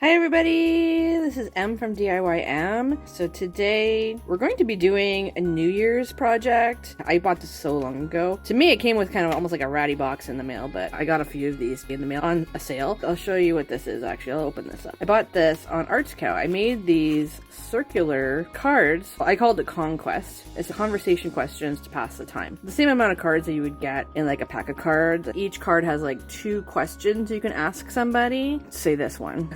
Hi everybody, this is M from D.I.Y. So today we're going to be doing a New Year's project. I bought this so long ago. To me it came with kind of almost like a ratty box in the mail, but I got a few of these in the mail on a sale. I'll show you what this is actually. I'll open this up. I bought this on ArtsCow. I made these circular cards. I called it Conquest. It's conversation questions to pass the time. The same amount of cards that you would get in like a pack of cards. Each card has like 2 questions you can ask somebody. Say this one.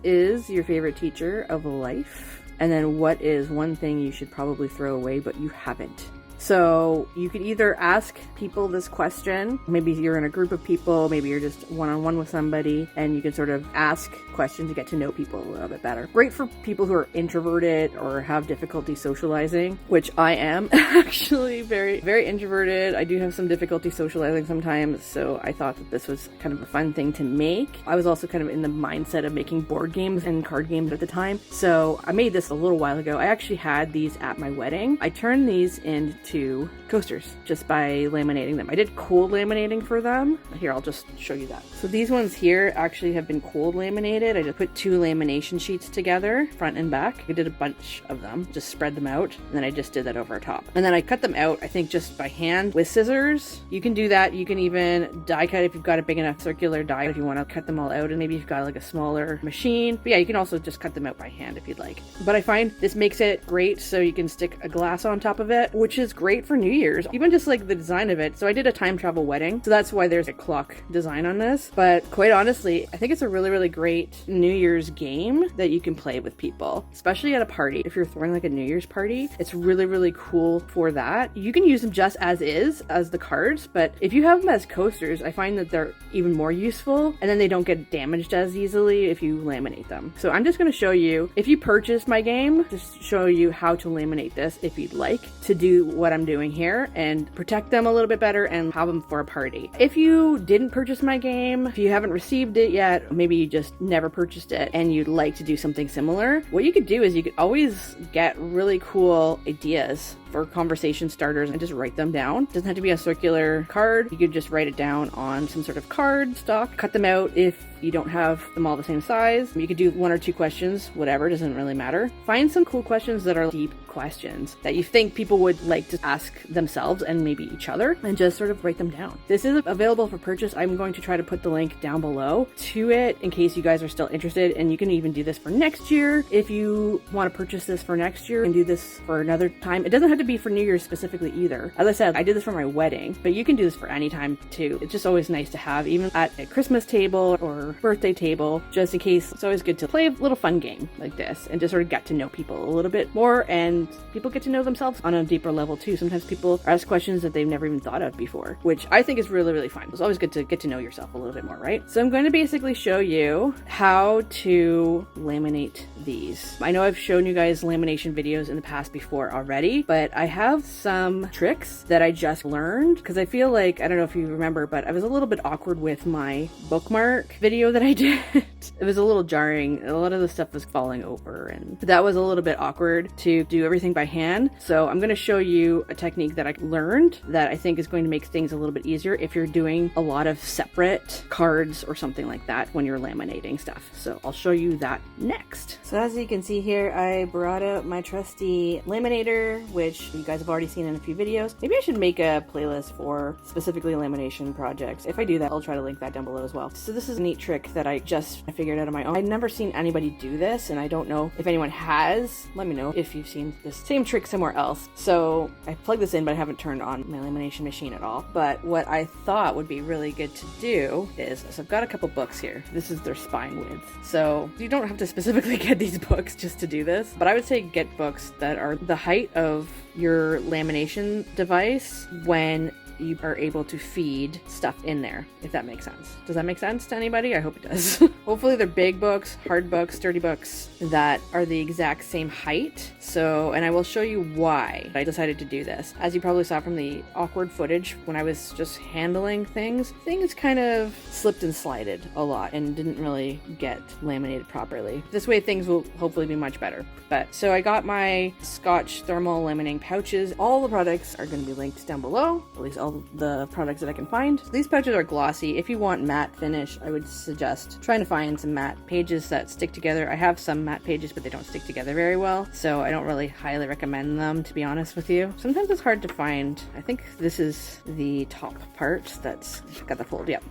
Is your favorite teacher of life? And then what is one thing you should probably throw away but you haven't? So you could either ask people this question, maybe you're in a group of people, maybe you're just one-on-one with somebody, and you can sort of ask questions to get to know people a little bit better. Great for people who are introverted or have difficulty socializing, which I am actually very, very introverted. I do have some difficulty socializing sometimes, so I thought that this was kind of a fun thing to make. I was also kind of in the mindset of making board games and card games at the time, so I made this a little while ago. I actually had these at my wedding. I turned these into coasters just by laminating them. I did cold laminating for them. Here, I'll just show you that. So these ones here actually have been cold laminated. I just put 2 lamination sheets together, front and back. I did a bunch of them, just spread them out, and then I just did that over top. And then I cut them out, I think just by hand with scissors. You can do that. You can even die cut if you've got a big enough circular die if you want to cut them all out, and maybe you've got like a smaller machine. But yeah, you can also just cut them out by hand if you'd like. But I find this makes it great so you can stick a glass on top of it, which is great for New Year's, even just like the design of it. So I did a time travel wedding, so that's why there's a clock design on this. But quite honestly, I think it's a really, really great New Year's game that you can play with people, especially at a party. If you're throwing like a New Year's party, it's really, really cool for that. You can use them just as is, as the cards, but if you have them as coasters, I find that they're even more useful, and then they don't get damaged as easily if you laminate them. So I'm just going to show you, if you purchase my game, just show you how to laminate this if you'd like to do what I'm doing here and protect them a little bit better and have them for a party. If you didn't purchase my game, if you haven't received it yet, maybe you just never purchased it and you'd like to do something similar, what you could do is you could always get really cool ideas for conversation starters and just write them down. It doesn't have to be a circular card. You could just write it down on some sort of card stock, cut them out if you don't have them all the same size. You could do 1 or 2 questions, whatever, doesn't really matter. Find some cool questions that are deep questions that you think people would like to ask themselves and maybe each other, and just sort of write them down. This is available for purchase. I'm going to try to put the link down below to it in case you guys are still interested, and you can even do this for next year. If you want to purchase this for next year and do this for another time, it doesn't have to be for New Year's specifically either. As I said, I did this for my wedding, but you can do this for any time too. It's just always nice to have, even at a Christmas table or birthday table, just in case. It's always good to play a little fun game like this and just sort of get to know people a little bit more, and people get to know themselves on a deeper level too. Sometimes people ask questions that they've never even thought of before, which I think is really, really fun. It's always good to get to know yourself a little bit more, right? So I'm going to basically show you how to laminate these. I know I've shown you guys lamination videos in the past before already, but I have some tricks that I just learned because I feel like, I don't know if you remember, but I was a little bit awkward with my Bookmark video that I did. It was a little jarring. A lot of the stuff was falling over, and that was a little bit awkward to do everything by hand. So I'm going to show you a technique that I learned that I think is going to make things a little bit easier if you're doing a lot of separate cards or something like that when you're laminating stuff. So I'll show you that next. So as you can see here, I brought out my trusty Laminator, which you guys have already seen in a few videos. Maybe I should make a playlist for specifically lamination projects. If I do that, I'll try to link that down below as well. So this is a neat trick that I just figured out on my own. I'd never seen anybody do this, and I don't know if anyone has. Let me know if you've seen this same trick somewhere else. So I plugged this in, but I haven't turned on my lamination machine at all. But what I thought would be really good to do is, so I've got a couple books here. This is their spine width. So you don't have to specifically get these books just to do this, but I would say get books that are the height of your lamination device when you are able to feed stuff in there, if that makes sense. Does that make sense to anybody? I hope it does. Hopefully they're big books, hard books, sturdy books that are the exact same height. So, and I will show you why I decided to do this. As you probably saw from the awkward footage when I was just handling things kind of slipped and slided a lot and didn't really get laminated properly. This way things will hopefully be much better. But so I got my Scotch thermal laminating pouches. All the products are going to be linked down below, at least all all the products that I can find. So these pouches are glossy. If you want matte finish, I would suggest trying to find some matte pages that stick together. I have some matte pages, but they don't stick together very well, so I don't really highly recommend them, to be honest with you. Sometimes it's hard to find. I think this is the top part that's got the fold. Yep.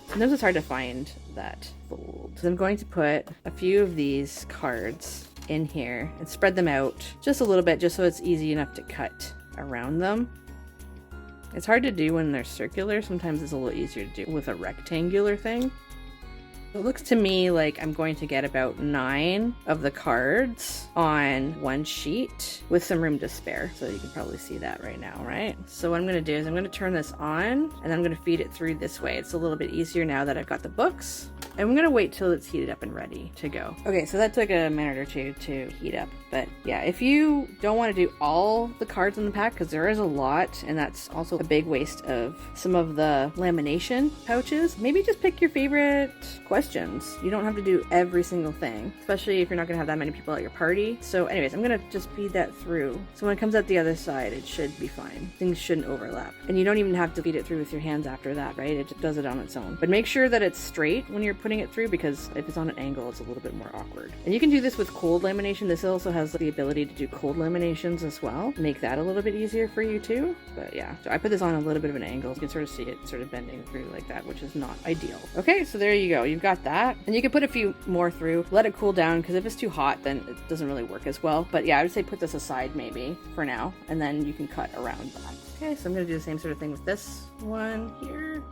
Sometimes it's hard to find that fold. So I'm going to put a few of these cards in here and spread them out just a little bit, just so it's easy enough to cut around them. It's hard to do when they're circular. Sometimes it's a little easier to do with a rectangular thing. It looks to me like I'm going to get about 9 of the cards on one sheet with some room to spare. So you can probably see that right now, right? So what I'm going to do is I'm going to turn this on and I'm going to feed it through this way. It's a little bit easier now that I've got the books. And I'm going to wait till it's heated up and ready to go. Okay, so that took a minute or two to heat up. But yeah, if you don't want to do all the cards in the pack, because there is a lot, and that's also a big waste of some of the lamination pouches, maybe just pick your favorite questions. You don't have to do every single thing, especially if you're not going to have that many people at your party. So anyways, I'm going to just feed that through. So when it comes out the other side, it should be fine. Things shouldn't overlap. And you don't even have to feed it through with your hands after that, right? It does it on its own. But make sure that it's straight when you're putting it through, because if it's on an angle, it's a little bit more awkward. And you can do this with cold lamination. This also has the ability to do cold laminations as well. Make that a little bit easier for you too. But yeah, so I put this on a little bit of an angle. You can sort of see it sort of bending through like that, which is not ideal. Okay, so there you go. You've got that. And you can put a few more through. Let it cool down, because if it's too hot, then it doesn't really work as well. But yeah, I would say put this aside maybe for now, and then you can cut around that. Okay, so I'm going to do the same sort of thing with this one here.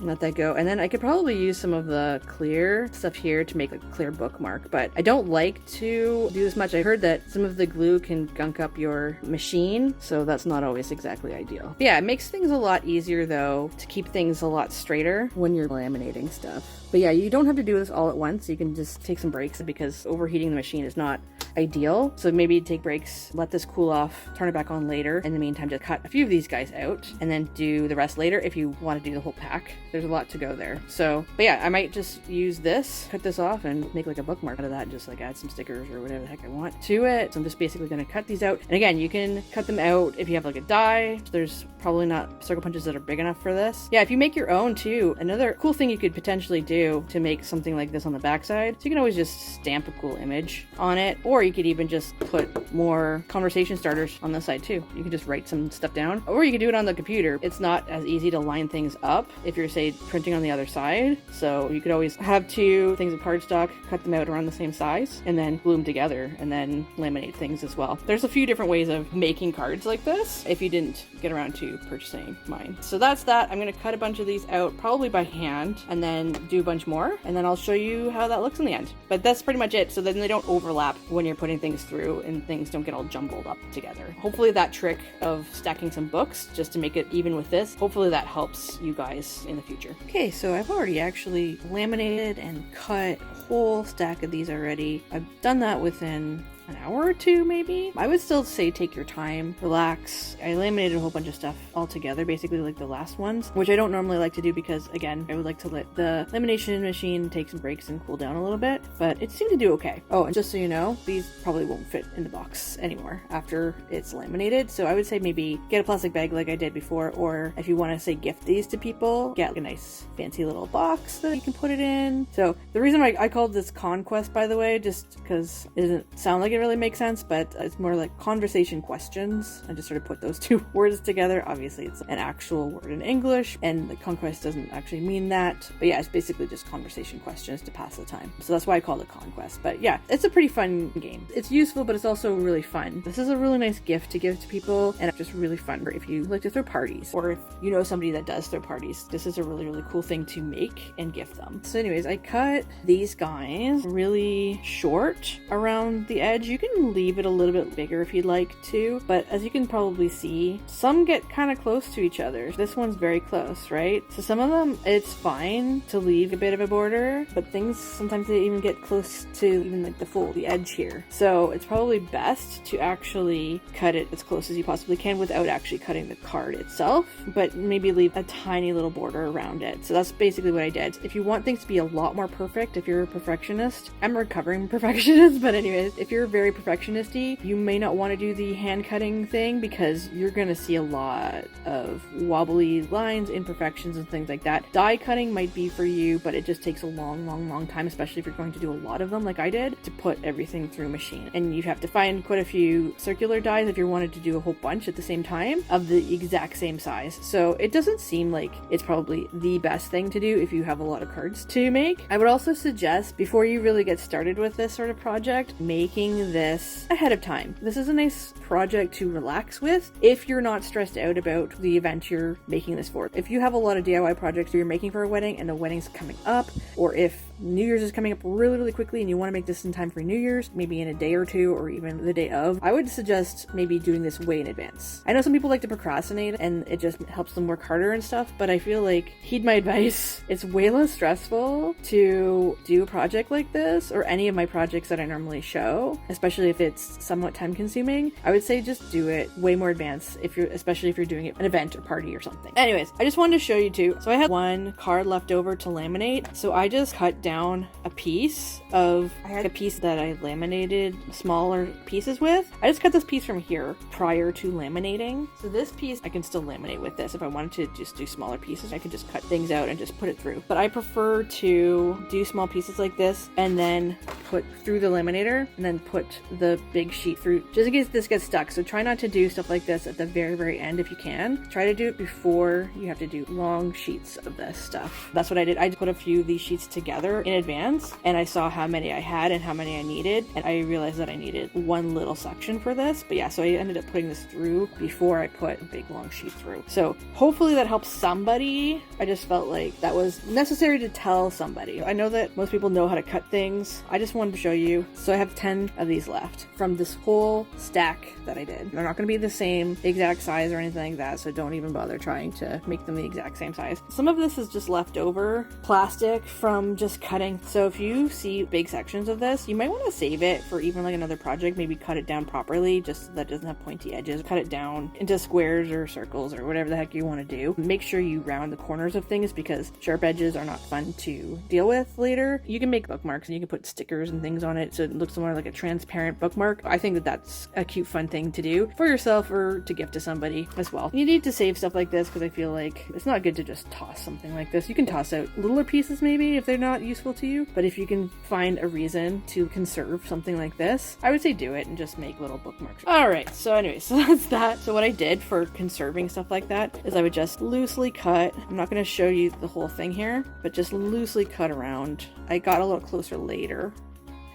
Let that go. And then I could probably use some of the clear stuff here to make a clear bookmark, but I don't like to do this much. I heard that some of the glue can gunk up your machine, so that's not always exactly ideal. But yeah, it makes things a lot easier though to keep things a lot straighter when you're laminating stuff. But yeah, you don't have to do this all at once. You can just take some breaks, because overheating the machine is not ideal. So maybe take breaks, let this cool off, turn it back on later. In the meantime, just cut a few of these guys out and then do the rest later if you want to do the whole pack. There's a lot to go there. So, but yeah, I might just use this, cut this off and make like a bookmark out of that and just like add some stickers or whatever the heck I want to it. So I'm just basically going to cut these out. And again, you can cut them out if you have like a die. There's probably not circle punches that are big enough for this. Yeah, if you make your own too, another cool thing you could potentially do to make something like this on the backside, so you can always just stamp a cool image on it, or you could even just put more conversation starters on the side too. You can just write some stuff down, or you can do it on the computer. It's not as easy to line things up if you're, say, printing on the other side. So you could always have 2 things of cardstock, cut them out around the same size, and then glue them together and then laminate things as well. There's a few different ways of making cards like this if you didn't get around to purchasing mine. So that's that. I'm going to cut a bunch of these out probably by hand and then do a bunch more, and then I'll show you how that looks in the end. But that's pretty much it, so then they don't overlap when you're putting things through and things don't get all jumbled up together. Hopefully that trick of stacking some books just to make it even with this, hopefully that helps you guys in the future. Okay, so I've already actually laminated and cut a whole stack of these already. I've done that within an hour or 2 maybe. I would still say take your time, relax. I laminated a whole bunch of stuff all together, basically like the last ones, which I don't normally like to do because, again, I would like to let the lamination machine take some breaks and cool down a little bit, but it seemed to do okay. Oh, and just so you know, these probably won't fit in the box anymore after it's laminated, so I would say maybe get a plastic bag like I did before, or if you want to, say, gift these to people, get a nice fancy little box that you can put it in. So the reason I called this Conquest, by the way, just because it doesn't sound like it really makes sense, but it's more like conversation questions. I just sort of put those 2 words together. Obviously it's an actual word in English, and the conquest doesn't actually mean that, but yeah, it's basically just conversation questions to pass the time. So that's why I called it Conquest. But yeah, it's a pretty fun game. It's useful, but it's also really fun. This is a really nice gift to give to people, and it's just really fun for if you like to throw parties, or if you know somebody that does throw parties. This is a really, really cool thing to make and gift them. So anyways, I cut these guys really short around the edge. You can leave it a little bit bigger if you'd like to, but as you can probably see, some get kind of close to each other. This one's very close, right? So some of them, it's fine to leave a bit of a border, but things, sometimes they even get close to even like the fold, the edge here. So it's probably best to actually cut it as close as you possibly can without actually cutting the card itself, but maybe leave a tiny little border around it. So that's basically what I did. If you want things to be a lot more perfect, if you're a perfectionist, I'm a recovering perfectionist, but anyways, if you're very perfectionist-y, you may not want to do the hand cutting thing because you're going to see a lot of wobbly lines, imperfections, and things like that. Die cutting might be for you, but it just takes a long time, especially if you're going to do a lot of them like I did, to put everything through machine. And you have to find quite a few circular dies if you wanted to do a whole bunch at the same time of the exact same size. So it doesn't seem like it's probably the best thing to do if you have a lot of cards to make. I would also suggest, before you really get started with this sort of project, making this ahead of time. This is a nice project to relax with if you're not stressed out about the event you're making this for. If you have a lot of DIY projects you're making for a wedding and the wedding's coming up, or if New Year's is coming up really quickly and you want to make this in time for New Year's, maybe in a day or two or even the day of, I would suggest maybe doing this way in advance. I know some people like to procrastinate and it just helps them work harder and stuff, but I feel like, heed my advice, it's way less stressful to do a project like this or any of my projects that I normally show, especially if it's somewhat time consuming. I would say just do it way more advanced, especially if you're doing an event or party or something. Anyways, I just wanted to show you too. So I had one card left over to laminate, so I just cut down a piece of a piece that I laminated smaller pieces with. I just cut this piece from here prior to laminating. So this piece I can still laminate with this. If I wanted to just do smaller pieces, I could just cut things out and just put it through. But I prefer to do small pieces like this and then put through the laminator and then put the big sheet through, just in case this gets stuck. So try not to do stuff like this at the very end if you can. Try to do it before you have to do long sheets of this stuff. That's what I did. I put a few of these sheets together in advance and I saw how many I had and how many I needed, and I realized that I needed one little section for this. But yeah, so I ended up putting this through before I put a big long sheet through. So hopefully that helps somebody. I just felt like that was necessary to tell somebody. I know that most people know how to cut things. I just wanted to show you. So I have 10 of these left from this whole stack that I did. They're not going to be the same exact size or anything like that, so don't even bother trying to make them the exact same size. Some of this is just leftover plastic from just cutting. So if you see big sections of this, you might want to save it for even like another project. Maybe cut it down properly just so that it doesn't have pointy edges. Cut it down into squares or circles or whatever the heck you want to do. Make sure you round the corners of things because sharp edges are not fun to deal with later. You can make bookmarks and you can put stickers and things on it so it looks more like a transparent bookmark. I think that that's a cute fun thing to do for yourself or to gift to somebody as well. You need to save stuff like this because I feel like it's not good to just toss something like this. You can toss out littler pieces maybe if they're not useful to you, but if you can find a reason to conserve something like this, I would say do it and just make little bookmarks. Alright, so anyway, so that's that. So what I did for conserving stuff like that is I would just loosely cut. I'm not going to show you the whole thing here, but just loosely cut around. I got a little closer later.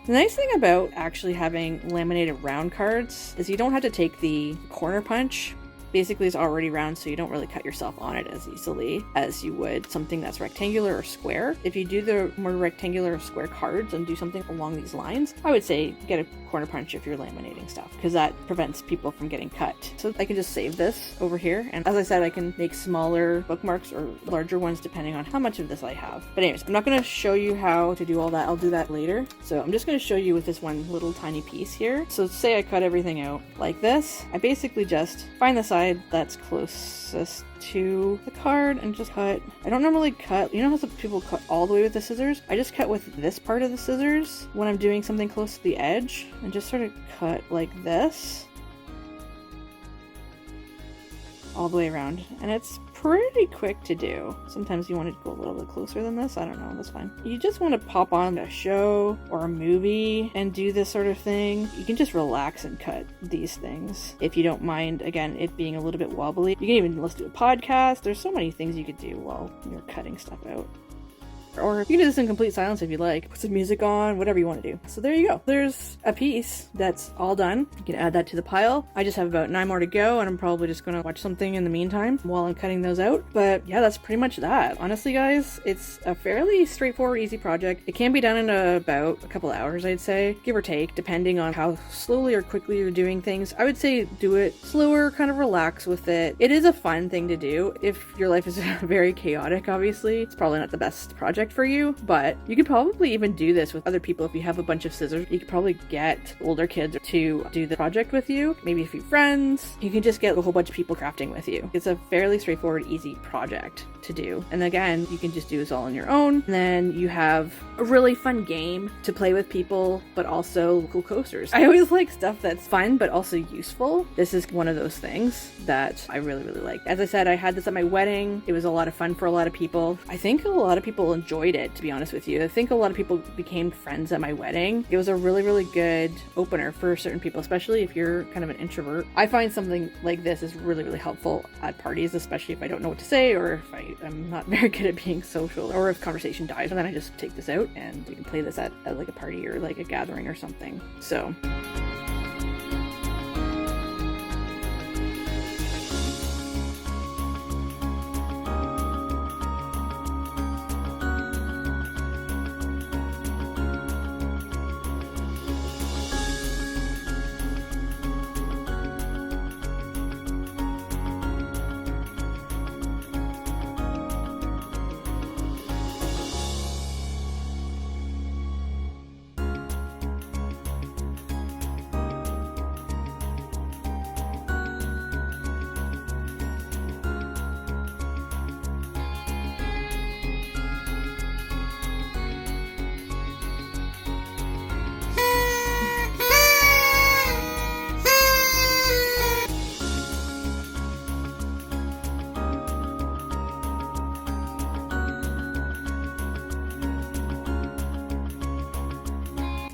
The nice thing about actually having laminated round cards is you don't have to take the corner punch. Basically it's already round, so you don't really cut yourself on it as easily as you would something that's rectangular or square. If you do the more rectangular or square cards and do something along these lines, I would say get a corner punch if you're laminating stuff because that prevents people from getting cut. So I can just save this over here, and as I said, I can make smaller bookmarks or larger ones depending on how much of this I have. But anyways, I'm not going to show you how to do all that. I'll do that later. So I'm just going to show you with this one little tiny piece here. So say I cut everything out like this. I basically just find the side that's closest to the card and just cut. I don't normally cut, you know how some people cut all the way with the scissors? I just cut with this part of the scissors when I'm doing something close to the edge and just sort of cut like this all the way around, and it's pretty quick to do. Sometimes you want to go a little bit closer than this. I don't know, that's fine. You just want to pop on a show or a movie and do this sort of thing. You can just relax and cut these things if you don't mind, again, it being a little bit wobbly. You can even listen to a podcast. There's so many things you could do while you're cutting stuff out. Or you can do this in complete silence if you like. Put some music on, whatever you want to do. So there you go. There's a piece that's all done. You can add that to the pile. I just have about 9 more to go, and I'm probably just going to watch something in the meantime while I'm cutting those out. But yeah, that's pretty much that. Honestly, guys, it's a fairly straightforward, easy project. It can be done in about a couple hours, I'd say, give or take, depending on how slowly or quickly you're doing things. I would say do it slower, kind of relax with it. It is a fun thing to do. If your life is very chaotic, obviously, it's probably not the best project project for you, but you could probably even do this with other people. If you have a bunch of scissors, you could probably get older kids to do the project with you, maybe a few friends. You can just get a whole bunch of people crafting with you. It's a fairly straightforward, easy project to do. And again, you can just do this all on your own. And then you have a really fun game to play with people, but also cool coasters. I always like stuff that's fun, but also useful. This is one of those things that I really, really like. As I said, I had this at my wedding. It was a lot of fun for a lot of people. I think a lot of people enjoyed it, to be honest with you. I think a lot of people became friends at my wedding. It was a really, really good opener for certain people, especially if you're kind of an introvert. I find something like this is really, really helpful at parties, especially if I don't know what to say, or if I'm not very good at being social, or if conversation dies, and then I just take this out and we can play this at like a party or like a gathering or something. So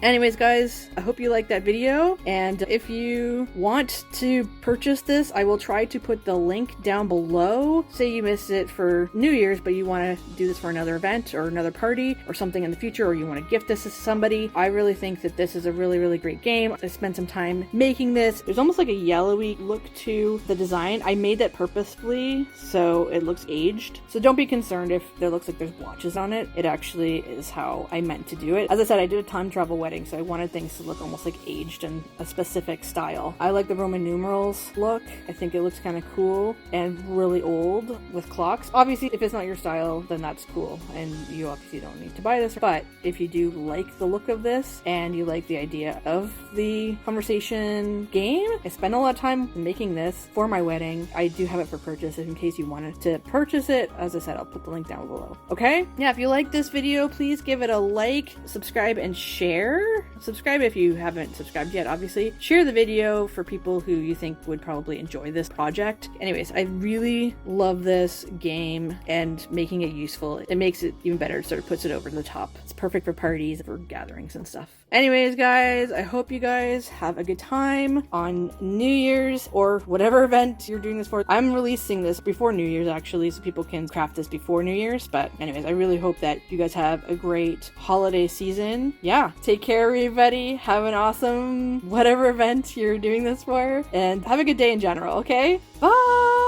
anyways, guys, I hope you liked that video, and if you want to purchase this, I will try to put the link down below. Say you missed it for New Year's, but you want to do this for another event or another party or something in the future, or you want to gift this to somebody. I really think that this is a really, really great game. I spent some time making this. There's almost like a yellowy look to the design. I made that purposefully so it looks aged. So don't be concerned if there looks like there's blotches on it. It actually is how I meant to do it. As I said, I did a time travel wedding, so I wanted things to look almost like aged in a specific style. I like the Roman numerals look. I think it looks kind of cool and really old with clocks. Obviously, if it's not your style, then that's cool, and you obviously don't need to buy this. But if you do like the look of this and you like the idea of the conversation game, I spent a lot of time making this for my wedding. I do have it for purchase in case you wanted to purchase it. As I said, I'll put the link down below. Okay? Yeah, if you like this video, please give it a like, subscribe, and share. Subscribe if you haven't subscribed yet, obviously. Share the video for people who you think would probably enjoy this project. Anyways, I really love this game and making it useful. It makes it even better. It sort of puts it over the top. It's perfect for parties, for gatherings and stuff. Anyways, guys, I hope you guys have a good time on New Year's or whatever event you're doing this for. I'm releasing this before New Year's, actually, so people can craft this before New Year's. But anyways, I really hope that you guys have a great holiday season. Yeah, take care, everybody. Have an awesome whatever event you're doing this for, and have a good day in general, okay? Bye!